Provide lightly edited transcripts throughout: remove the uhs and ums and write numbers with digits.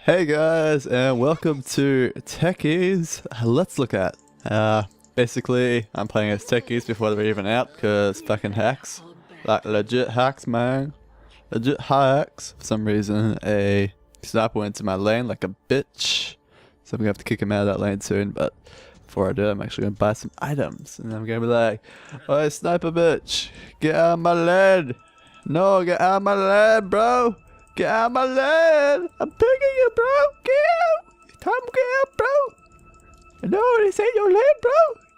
Hey guys, and welcome to Techies. Let's look at. Basically, I'm playing as Techies before they're even out, because fucking hacks. Like, legit hacks, man. Legit hacks. For some reason, a sniper went into my lane like a bitch. So I'm gonna have to kick him out of that lane soon, but before I do, I'm actually gonna buy some items. And I'm gonna be like, "Oi, sniper bitch, get out of my lane. No, get out of my lane, bro. Get out of my lane! I'm begging you, bro! Get out! Time to get out, bro! No, this ain't your lane, bro!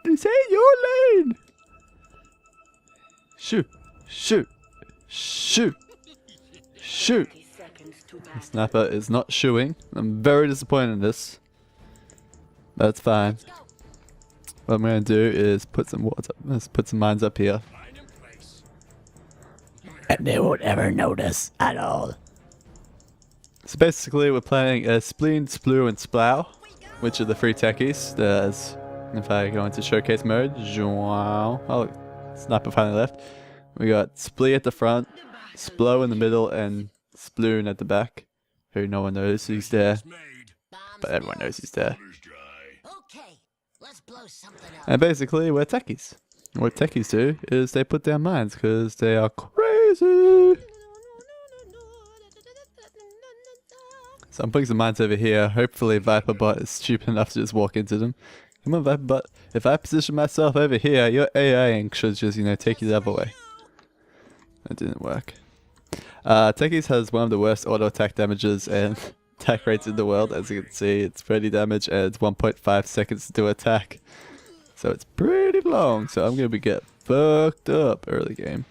This ain't your lane! Shoot! Shoot! Shoot! Shoot! The sniper is not shooing. I'm very disappointed in this. But it's fine. What I'm going to do is put some mines up here. And they won't ever notice at all. So basically we're playing as Spleen, Splue, and Splow, which are the three techies. There's, if I go into showcase mode, oh, sniper finally left. We got Splee at the front, Splow in the middle, and Sploon at the back. Who no one knows he's there, but everyone knows he's there. And basically we're techies. What techies do is they put down mines because they are crazy. So I'm putting some mines over here. Hopefully Viperbot is stupid enough to just walk into them. Come on, Viperbot. If I position myself over here, your AI should just, take you the other way. That didn't work. Techies has one of the worst auto attack damages and attack rates in the world. As you can see, it's 30 damage and it's 1.5 seconds to do attack. So it's pretty long. So I'm going to get fucked up early game.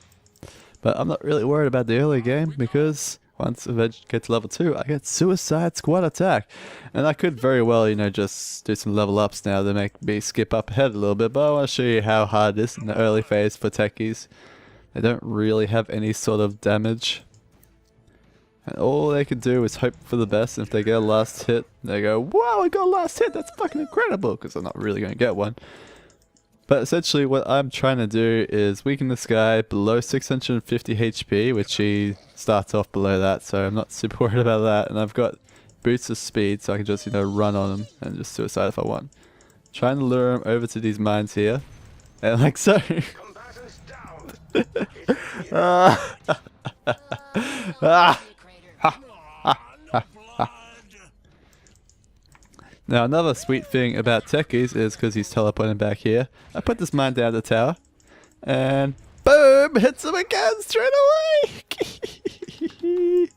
But I'm not really worried about the early game because once I get to level 2, I get Suicide Squad Attack. And I could very well, just do some level ups now to make me skip up ahead a little bit. But I want to show you how hard it is in the early phase for techies. They don't really have any sort of damage. And all they can do is hope for the best. And if they get a last hit, they go, "Wow, I got a last hit, that's fucking incredible," because I'm not really going to get one. But essentially what I'm trying to do is weaken this guy below 650 HP, which he starts off below that, so I'm not super worried about that. And I've got boots of speed, so I can just, run on him and just suicide if I want. Trying to lure him over to these mines here. And like so. Now another sweet thing about techies is because he's teleporting back here, I put this mine down the tower and boom, hits him again straight away.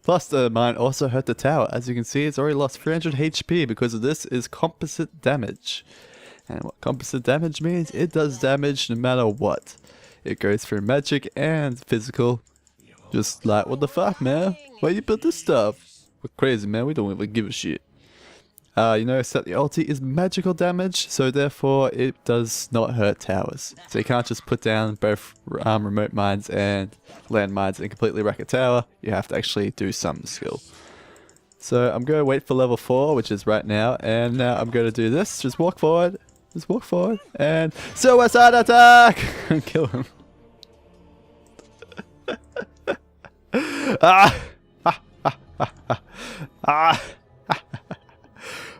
Plus the mine also hurt the tower. As you can see, it's already lost 300 HP because of this is composite damage. And what composite damage means, it does damage no matter what. It goes through magic and physical. Just like, what the fuck, man? Why you built this stuff? We're crazy, man. We don't even give a shit. You notice that the ulti is magical damage, so therefore it does not hurt towers. So you can't just put down both remote mines and land mines and completely wreck a tower. You have to actually do some skill. So I'm going to wait for level 4, which is right now, and now I'm going to do this. Just walk forward. Just walk forward. And suicide attack! And kill him.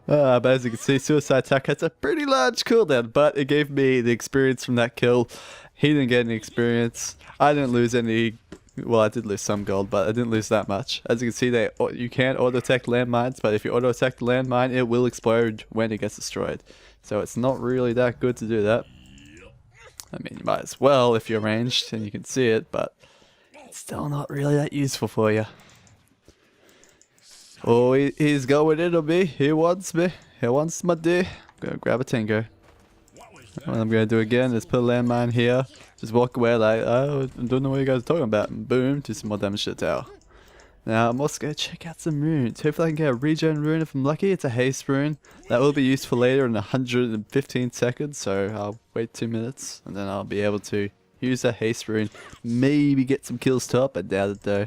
But as you can see, Suicide Attack has a pretty large cooldown, but it gave me the experience from that kill. He didn't get any experience. I didn't lose any. Well, I did lose some gold, but I didn't lose that much. As you can see, you can auto-attack landmines, but if you auto-attack the landmine, it will explode when it gets destroyed. So it's not really that good to do that. I mean, you might as well if you're ranged and you can see it, but it's still not really that useful for you. Oh, he's going into me. He wants me. He wants my D. I'm going to grab a Tingo. What I'm going to do again is put a landmine here. Just walk away like, oh, I don't know what you guys are talking about. And boom, do some more damage to the tower. Now, I'm also going to check out some runes. Hopefully I can get a regen rune if I'm lucky. It's a haste rune. That will be useful later in 115 seconds. So I'll wait 2 minutes and then I'll be able to use that haste rune. Maybe get some kills top. I doubt it though.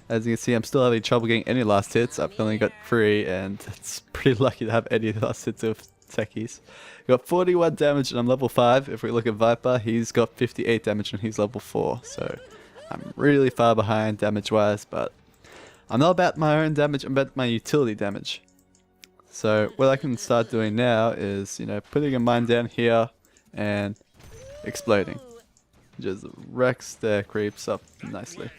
As you can see, I'm still having trouble getting any last hits. I've only got 3 and it's pretty lucky to have any last hits of techies. Got 41 damage and I'm level 5. If we look at Viper, he's got 58 damage and he's level 4. So I'm really far behind damage wise, but I'm not about my own damage, I'm about my utility damage. So what I can start doing now is, you know, putting a mine down here and exploding. Just wrecks their creeps up nicely.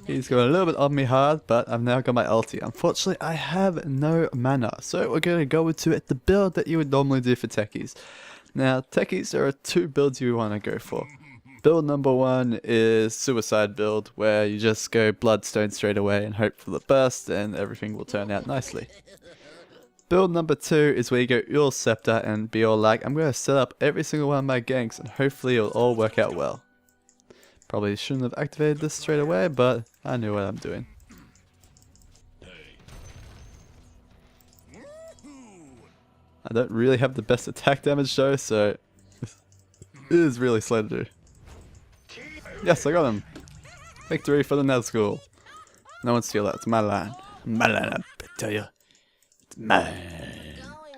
He's got a little bit on me hard, but I've now got my ulti. Unfortunately, I have no mana, so we're going to go into it, the build that you would normally do for Techies. Now, Techies, there are two builds you want to go for. Build number one is Suicide build, where you just go Bloodstone straight away and hope for the burst, and everything will turn out nicely. Build number two is where you go Ul Scepter and be all like, I'm going to set up every single one of my ganks, and hopefully it'll all work out well. Probably shouldn't have activated this straight away, but I knew what I'm doing. I don't really have the best attack damage though, so it is really slow to do. Yes, I got him! Victory for the Nazgul. No one steal that, it's my line. My line, I tell you. It's mine.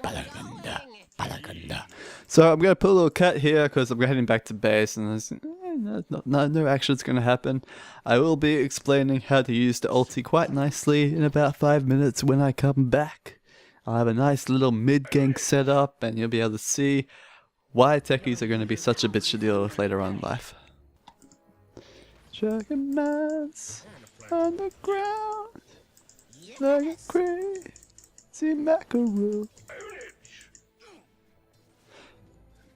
Balaganda. Balaganda. So I'm going to put a little cut here because I'm heading back to base and there's no action's going to happen. I will be explaining how to use the ulti quite nicely in about 5 minutes when I come back. I'll have a nice little mid-gank set up and you'll be able to see why Techies are going to be such a bitch to deal with later on in life. Dragon mines on the ground like a crazy mackerel.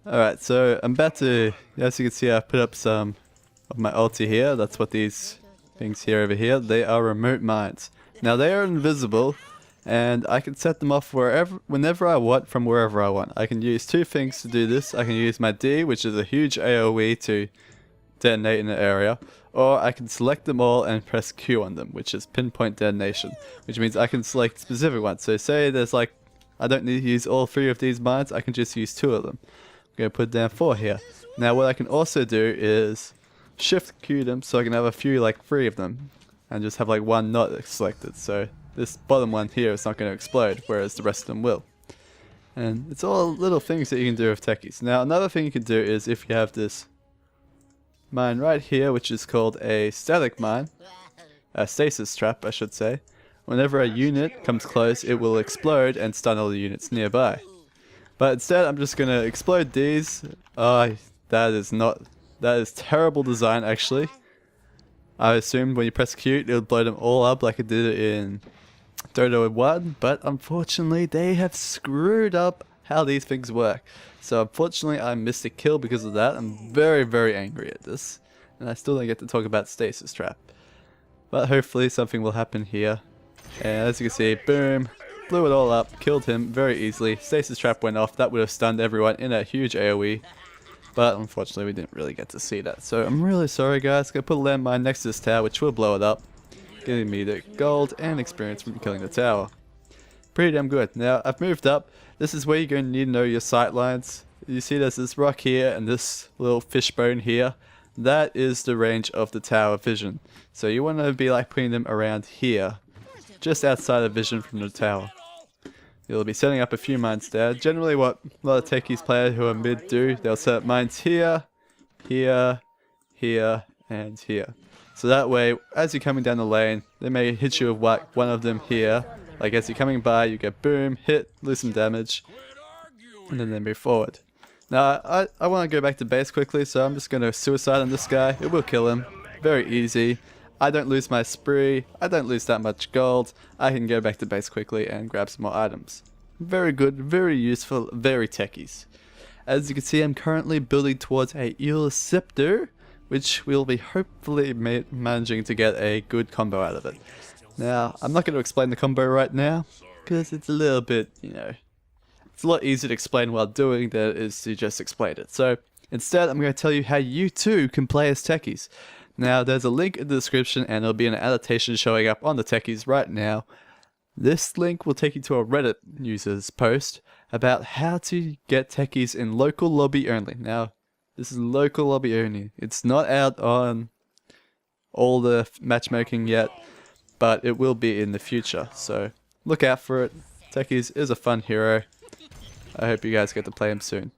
Alright, so I'm about to, as you can see, I put up some of my ulti here. That's what these things here over here, they are remote mines. Now they are invisible and I can set them off whenever I want from wherever I want. I can use two things to do this. I can use my D, which is a huge AoE to detonate in the area, or I can select them all and press Q on them, which is pinpoint detonation, which means I can select specific ones. So say there's like, I don't need to use all three of these mines, I can just use two of them. I'm going to put down 4 here. Now what I can also do is shift Q them so I can have a few, like 3 of them, and just have like one not selected. So this bottom one here is not going to explode, whereas the rest of them will. And it's all little things that you can do with Techies. Now another thing you can do is if you have this mine right here, which is called a static mine, a stasis trap I should say, whenever a unit comes close it will explode and stun all the units nearby. But instead I'm just going to explode these. That is terrible design actually. I assumed when you press Q it would blow them all up like it did in Dota 1, but unfortunately they have screwed up how these things work. So unfortunately I missed a kill because of that. I'm very, very angry at this. And I still don't get to talk about Stasis Trap. But hopefully something will happen here. And as you can see, boom, blew it all up, killed him very easily. Stasis Trap went off, that would have stunned everyone in a huge AoE. But unfortunately we didn't really get to see that. So I'm really sorry guys, gonna put a landmine next to this tower which will blow it up, giving me the gold and experience from killing the tower. Pretty damn good. Now I've moved up. This is where you're going to need to know your sight lines. You see there's this rock here and this little fishbone here. That is the range of the tower vision. So you want to be like putting them around here, just outside of vision from the tower. You'll be setting up a few mines there. Generally what a lot of Techies players who are mid do, they'll set up mines here, here, here, and here. So that way, as you're coming down the lane, they may hit you with one of them here. Like as you're coming by, you get boom, hit, lose some damage, and then they move forward. Now, I want to go back to base quickly, so I'm just going to suicide on this guy. It will kill him. Very easy. I don't lose my spree. I don't lose that much gold. I can go back to base quickly and grab some more items. Very good, very useful, very Techies. As you can see, I'm currently building towards a Ul Scepter, which we'll be hopefully managing to get a good combo out of it. Now, I'm not going to explain the combo right now, because it's a little bit, it's a lot easier to explain while doing than it is to just explain it. So, instead, I'm going to tell you how you too can play as Techies. Now, there's a link in the description and there'll be an annotation showing up on the Techies right now. This link will take you to a Reddit user's post about how to get Techies in local lobby only. Now, this is local lobby only. It's not out on all the matchmaking yet, but it will be in the future, so look out for it. Techies is a fun hero. I hope you guys get to play him soon.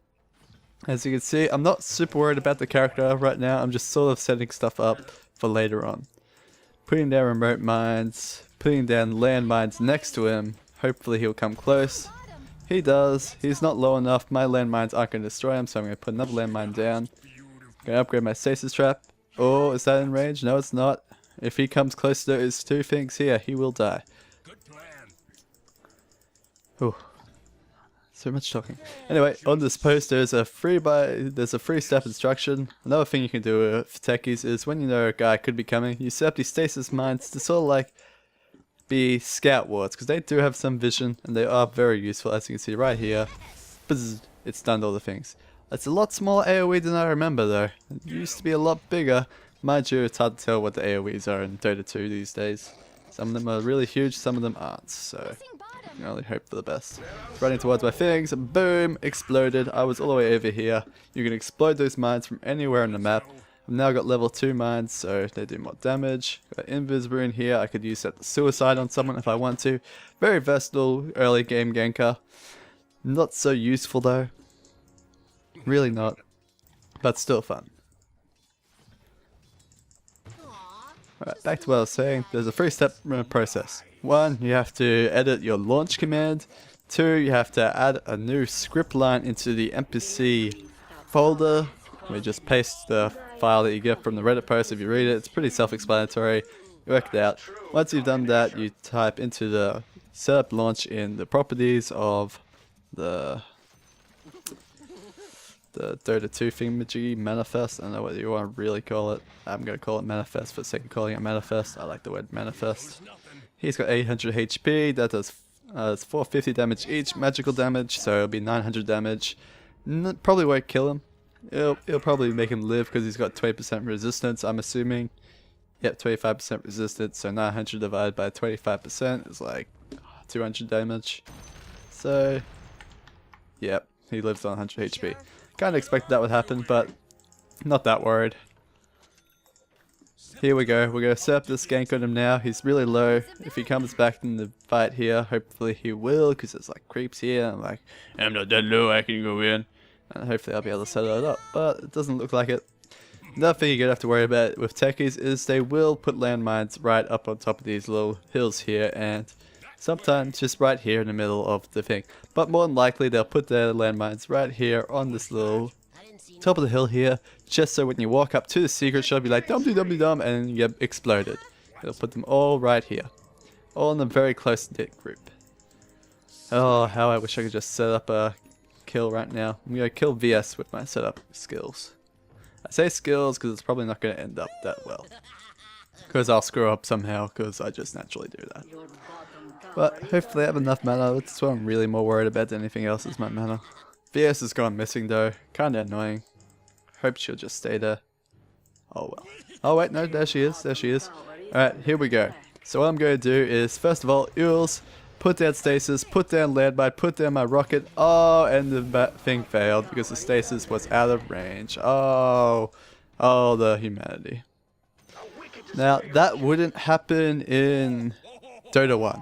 As you can see, I'm not super worried about the character right now, I'm just sort of setting stuff up for later on. putting down remote mines, putting down landmines next to him. Hopefully he'll come close. He does. He's not low enough. My landmines aren't going to destroy him, so I'm going to put another landmine down. Going to upgrade my stasis trap. Oh, is that in range? No, it's not. If he comes close to those two things here, he will die. Oh, so much talking. Anyway, on this post there's a free step instruction. Another thing you can do with Techies is when you know a guy could be coming, you set up these stasis mines to sort of like be scout wards, because they do have some vision and they are very useful, as you can see right here. Bzz, it's done all the things. It's a lot smaller AoE than I remember though. It used to be a lot bigger. Mind you, it's hard to tell what the AoEs are in Dota 2 these days. Some of them are really huge, some of them aren't, so I can only hope for the best. Running towards my things, boom, exploded. I was all the way over here. You can explode those mines from anywhere on the map. I've now got level 2 mines, so they do more damage. Got Invis rune here, I could use that to suicide on someone if I want to. Very versatile early game ganker. Not so useful though. Really not. But still fun. Alright, back to what I was saying. There's a 3-step process. 1, you have to edit your launch command. 2, you have to add a new script line into the NPC folder. We just paste the file that you get from the Reddit post. If you read it, it's pretty self-explanatory. You work it out. Once you've done that, you type into the setup launch in the properties of the Dota 2 thingamajiggy manifest. I don't know what you want to really call it. I'm going to call it manifest for the sake of calling it manifest. I like the word manifest. He's got 800 HP. That does 450 damage each magical damage, so it'll be 900 damage. Probably won't kill him. It'll probably make him live because he's got 20% resistance, I'm assuming. Yep, 25% resistance, so 900 divided by 25% is like 200 damage. So, yep, he lives on 100 HP. Kind of expected that would happen, but not that worried. Here we go. We're going to set up this gank on him now. He's really low. If he comes back in the fight here, hopefully he will, because there's like creeps here. I'm like, I'm not that low, I can go in. And hopefully I'll be able to set it up, but it doesn't look like it. Another thing you're going to have to worry about with Techies is they will put landmines right up on top of these little hills here, and sometimes just right here in the middle of the thing. But more than likely they'll put their landmines right here on this little top of the hill here, just so when you walk up to the secret shop, you're like dum-de-dum-de-dum, and you get exploded. They'll put them all right here. All in a very close-knit group. Oh, how I wish I could just set up a kill right now. I'm going to kill VS with my setup skills. I say skills because it's probably not going to end up that well. Because I'll screw up somehow, because I just naturally do that. But hopefully I have enough mana. That's what I'm really more worried about than anything else, is my mana. VS has gone missing though. Kinda annoying. Hope she'll just stay there. Oh well. Oh wait, no, there she is. There she is. Alright, here we go. So what I'm going to do is, first of all, Eels, put down stasis, put down landmine, put down my rocket. Oh, and the thing failed because the stasis was out of range. Oh, oh, the humanity. Now, that wouldn't happen in Dota 1.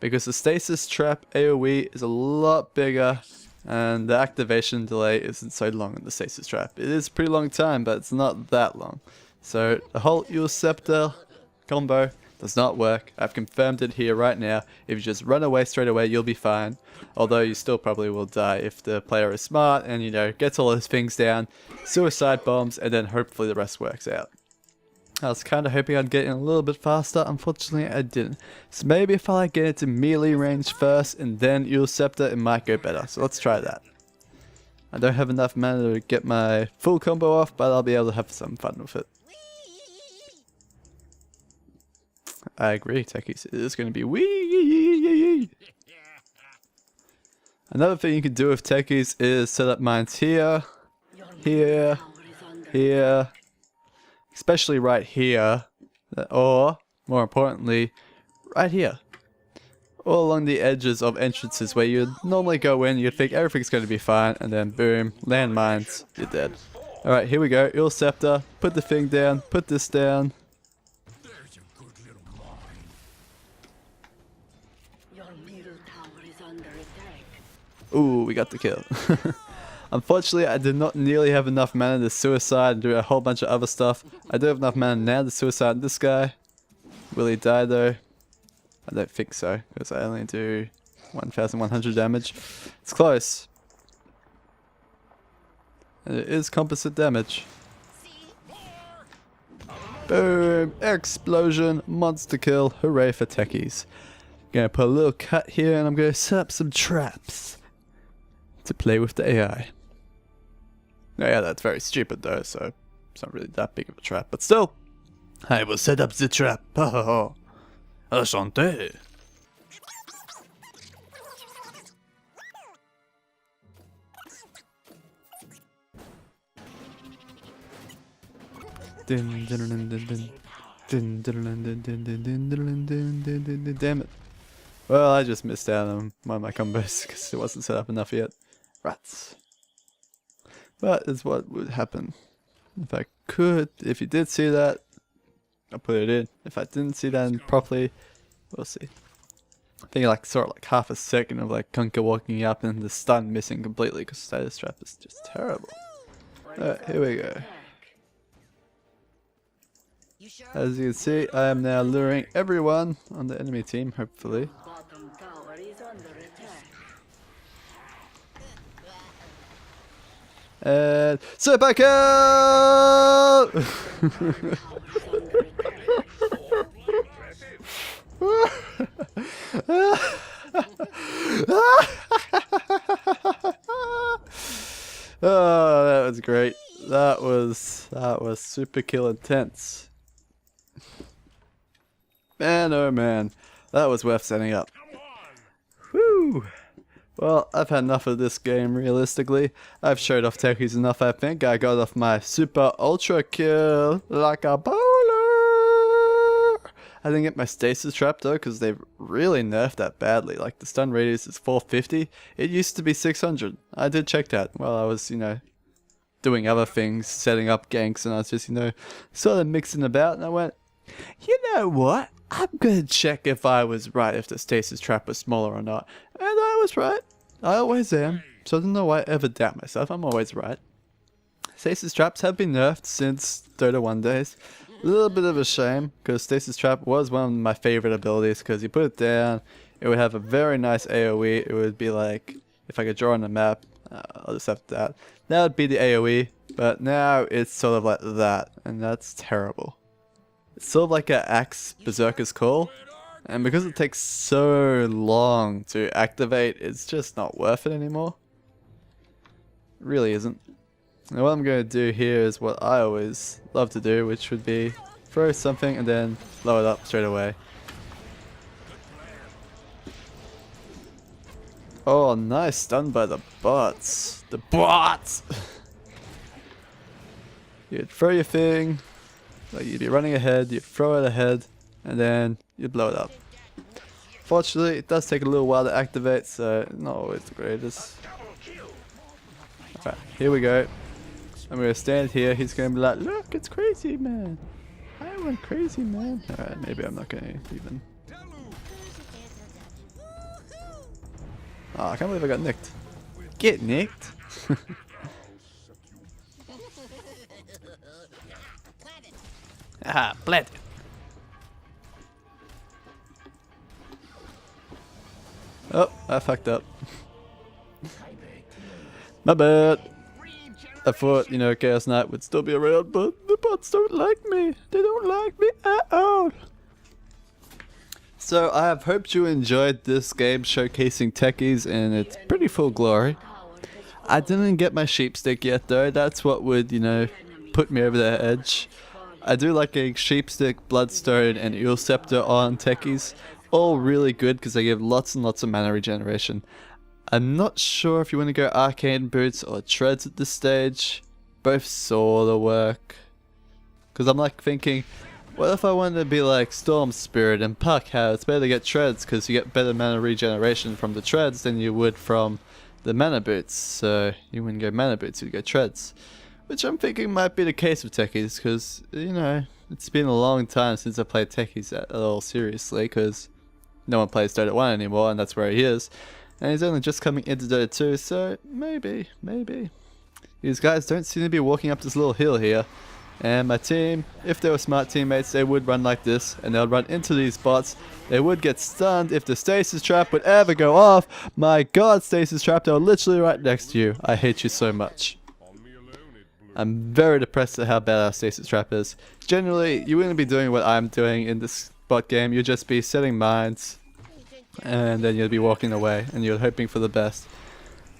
Because the stasis trap AoE is a lot bigger, and the activation delay isn't so long in the stasis trap. It is a pretty long time, but it's not that long. So the whole Eel Scepter combo does not work. I've confirmed it here right now. If you just run away straight away, you'll be fine. Although you still probably will die if the player is smart and, you know, gets all his things down, suicide bombs, and then hopefully the rest works out. I was kind of hoping I'd get in a little bit faster. Unfortunately, I didn't. So maybe if I like get into melee range first and then Eel Scepter, it might go better. So let's try that. I don't have enough mana to get my full combo off, but I'll be able to have some fun with it. I agree, Techies. It is going to be wee. Another thing you can do with Techies is set up mines here, here, here. Especially right here, or more importantly, right here. All along the edges of entrances where you'd normally go in, you'd think everything's going to be fine, and then boom, landmines, you're dead. Alright, here we go, Eel Scepter, put the thing down, put this down. Ooh, we got the kill. Unfortunately, I did not nearly have enough mana to suicide and do a whole bunch of other stuff. I do have enough mana now to suicide this guy. Will he die though? I don't think so, because I only do 1100 damage. It's close. And it is composite damage. Boom! Explosion! Monster kill! Hooray for Techies. Gonna put a little cut here and I'm gonna set up some traps to play with the AI. Oh yeah, that's very stupid though, so it's not really that big of a trap, but still! I will set up the trap! Ha ha ha! Enchanté! Damn it. Well, I just missed out on one of my combos because it wasn't set up enough yet. Rats. But it's what would happen. If I could, if you did see that, I'll put it in. If I didn't see that properly, we'll see. I think I saw it like half a second of like Kunka walking up and the stun missing completely because status trap is just terrible. Alright, here we go. As you can see, I am now luring everyone on the enemy team, hopefully. And sit back out! Oh, that was great. That was super kill intense. Man, oh man, that was worth setting up. Whew. Well, I've had enough of this game, realistically. I've showed off Techies enough, I think. I got off my super ultra kill like a bowler. I didn't get my stasis trap though, because they've really nerfed that badly. Like, the stun radius is 450. It used to be 600. I did check that while I was, you know, doing other things, setting up ganks, and I was just, you know, sort of mixing about, and I went, you know what? I'm gonna check if I was right, if the stasis trap was smaller or not. And I was right. I always am. So I don't know why I ever doubt myself. I'm always right. Stasis traps have been nerfed since Dota 1 days. A little bit of a shame, because stasis trap was one of my favorite abilities, because you put it down, it would have a very nice AoE. It would be like, if I could draw on the map, I'll just have that. That would be the AoE, but now it's sort of like that, and that's terrible. It's sort of like an Axe Berserker's Call, and because it takes so long to activate, it's just not worth it anymore. It really isn't. And what I'm going to do here is what I always love to do, which would be throw something and then blow it up straight away. Oh, nice stun by the bots. The bots! You'd throw your thing. Like, you'd be running ahead, you throw it ahead, and then you blow it up. Fortunately, it does take a little while to activate, so not always the greatest. Alright, here we go. I'm gonna stand here, he's gonna be like, look, it's crazy, man. I went crazy, man. Alright, maybe I'm not gonna even... Oh, I can't believe I got nicked. Get nicked? Aha, planted. Oh, I fucked up. My bad. I thought, you know, Chaos Knight would still be around, but the bots don't like me. They don't like me at all. So I have hoped you enjoyed this game showcasing Techies in its pretty full glory. I didn't get my sheepstick yet though. That's what would, you know, put me over the edge. I do like a Sheepstick, Bloodstone, and Eel Scepter on Techies. All really good because they give lots and lots of mana regeneration. I'm not sure if you want to go Arcane Boots or Treads at this stage. Both sort of work. Because I'm like thinking, what if I wanted to be like Storm Spirit and Puck? How it's better to get Treads because you get better mana regeneration from the Treads than you would from the Mana Boots. So you wouldn't go Mana Boots, you'd go Treads. Which I'm thinking might be the case with Techies, because, you know, it's been a long time since I played Techies at all seriously, because no one plays Dota 1 anymore, and that's where he is. And he's only just coming into Dota 2, so maybe. These guys don't seem to be walking up this little hill here. And my team, if they were smart teammates, they would run like this, and they would run into these bots. They would get stunned if the stasis trap would ever go off. My god, stasis trap, they were literally right next to you. I hate you so much. I'm very depressed at how bad our stasis trap is. Generally, you wouldn't be doing what I'm doing in this bot game. You'd just be setting mines, and then you'd be walking away, and you're hoping for the best.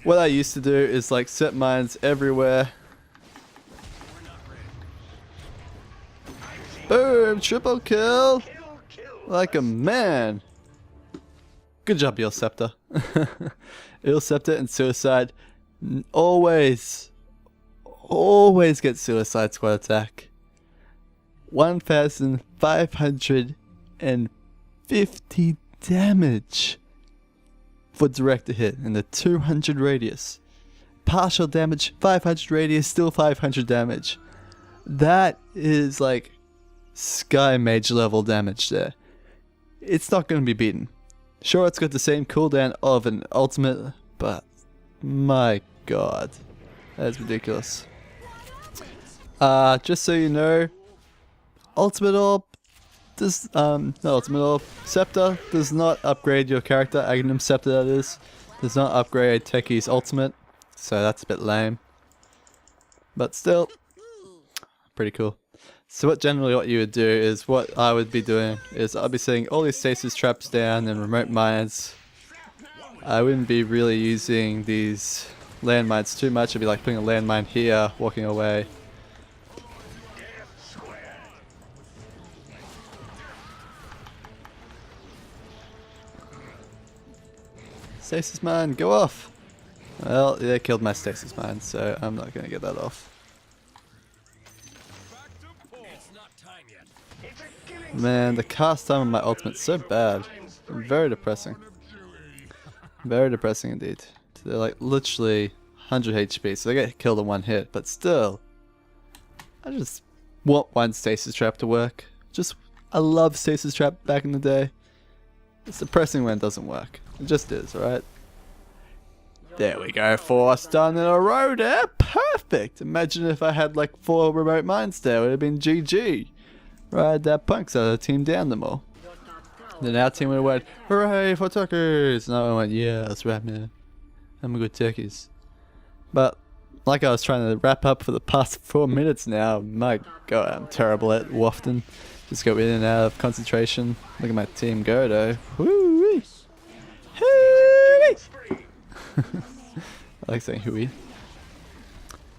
What I used to do is like set mines everywhere. Boom! Triple kill! Like a man! Good job, Scepter. Scepter and Suicide always get Suicide Squad attack. 1,550 damage for direct hit in the 200 radius. Partial damage, 500 radius, still 500 damage. That is like Sky Mage level damage there. It's not going to be beaten. Sure, it's got the same cooldown of an ultimate, but my god, that's ridiculous. Just so you know, Ultimate Orb does, not Ultimate Orb, Scepter does not upgrade your character. Agnum Scepter, that is, does not upgrade Techies Ultimate, so that's a bit lame. But still, pretty cool. So what you would do is, what I would be doing is I'll be setting all these stasis traps down and remote mines. I wouldn't be really using these landmines too much. I'd be like putting a landmine here, walking away. Stasis mine, go off! Well, they killed my stasis mine, so I'm not gonna get that off. Man, the cast time on my ultimate's so bad. Very depressing. Very depressing indeed. They're like literally 100 HP, so they get killed in one hit, but still. I just want one stasis trap to work. I love stasis trap back in the day. It's depressing when it doesn't work. It just is, alright? There we go, 4 stun in a row there. Perfect! Imagine if I had like 4 remote mines there, it would have been GG. Right, that punk, so the team downed them all. Then our team would have went, hooray for Techies! And I went, yeah, that's right, man. I'm a good Techies. But, like I was trying to wrap up for the past 4 minutes now, my god, I'm terrible at wafting. Just go in and out of concentration. Look at my team go, though. Woo-wee! Hooey! I like saying hooey.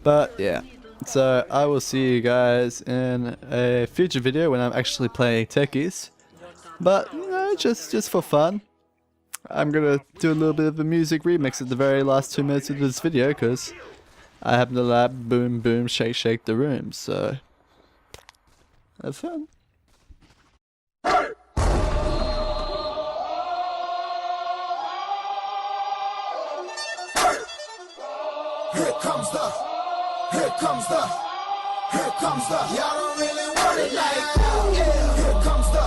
But, yeah. So I will see you guys in a future video when I'm actually playing Techies. But, you know, just for fun. I'm gonna do a little bit of a music remix at the very last 2 minutes of this video, because I happen to like boom boom shake shake the room, so have fun. Here comes the, y'all don't really want it like that. Yeah. Here comes the,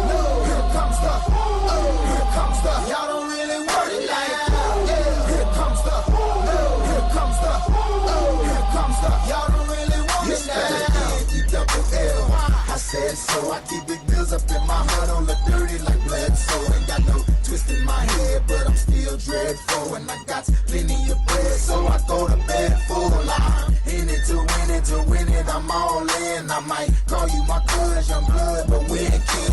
no. Here comes the, oh. Here comes the, y'all don't really want it like that. Yeah. Here comes the, no. Here comes the, oh. Here comes the, y'all don't really want it like that. E-double-L. I said so, I keep big bills up in my heart on the dirty like blood, so ain't got no twist in my head, but I'm still dreadful, and I got plenty of bread, so I go to bed full line. In it to win it, I'm all in. I might call you my cuz, young blood, but we ain't kin.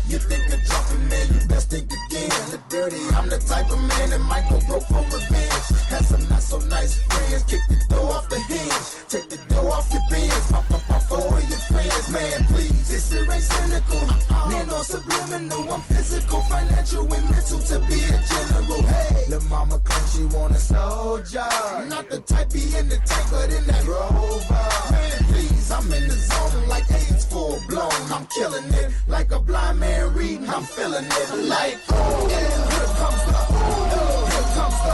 You think of jumping, man, you best think again. The dirty, I'm the type of man that might go broke for revenge. Had some not so nice friends, kick the door off the hinge, take the door off your bins, pop up off all of your friends, man, please. This shit ain't cynical, man, no subliminal. I'm physical, financial, and mental to be a general. Hey, the mama claims she want a soldier, not the type be in the tank, but in that rover. Man, please, I'm in the zone like AIDS full blown. I'm killing it like a blind man reading. I'm feeling it like, oh yeah. Here comes the, oh, here comes the,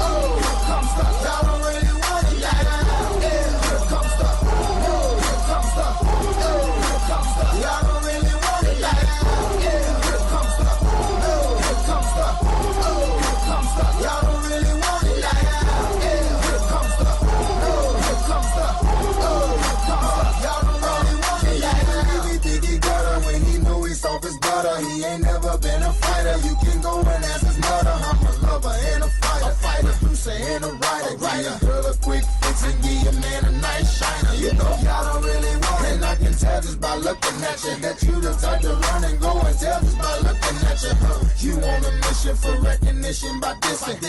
oh, here comes the. Y'all don't really want it like that. Yeah. Here comes the, oh, here comes the, oh, here comes the. Y'all don't really want it like that. Yeah. Here comes the, oh, here comes the, oh, here comes the. Y'all don't really want it like that. Yeah. Here comes the, oh, here comes the, oh, here comes the. Y'all don't soft as butter. He ain't never been a fighter. You can go and ask his mother. I'm a lover and a fighter, producer and a writer. Give your girl a quick fix and give your man a nice shiner. You know y'all don't really want it, and I can tell just by looking at you that you the type to run and go and tell just by looking at you. You on a mission for recognition by dissing.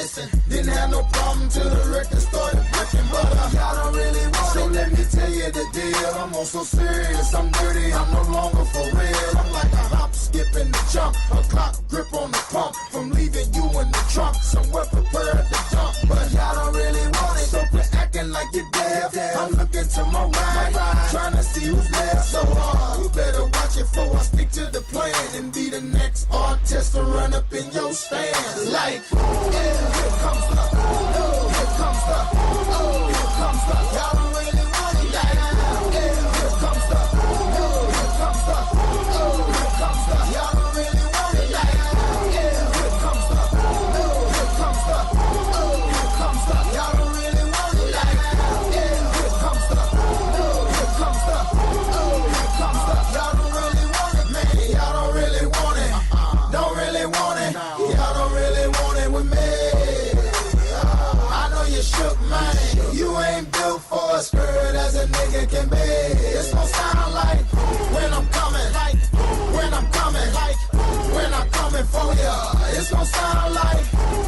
Didn't have no problem till the record started breaking, but y'all don't really want it. So let me tell you the deal. I'm on so serious, I'm dirty, I'm no longer for real. I'm like a hop, skip, and a jump, a clock grip on the pump. From leaving you in the trunk, somewhere prepared to dump, but y'all don't really want it. So quit acting like you're deaf. I'm looking to my right, trying to see who's left. So you better watch it before I stick to the plan and be the next artist to run up in your stand. Like, yeah, here comes the, here comes the, here comes the. Y'all don't really want it. Like, yeah, here comes the, here comes the, here comes the. Y'all don't really want it. Like, yeah, here comes the, here comes the, here comes the. Y'all don't really want it. Like, yeah, here comes the, here comes the, here comes the. Y'all don't really want it, man. Y'all don't really want it. Don't really want it. Y'all don't really want it with me. I know you shook, man. You ain't built for a skirt as a nigga can be. It's gon' sound like when I'm coming, like when I'm coming, like when I'm coming for ya. It's gon' sound like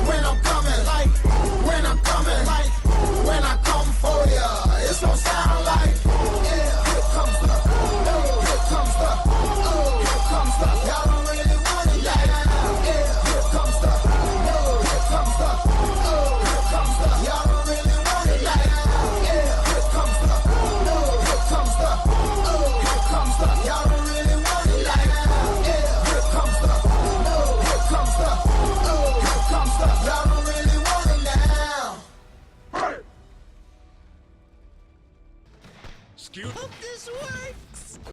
when I'm coming, like when I'm coming, like when I come for ya. It's gon' sound like, yeah, here comes the, here comes the, here comes the. Y'all don't really want it, like, yeah, here comes the, here comes the, here comes the. Y'all don't really want it, like, yeah, here comes the, here comes the, here comes the. Y'all don't really want it, like, yeah, here comes the, here comes the, here comes the. Y'all don't really want it now. Hope this works.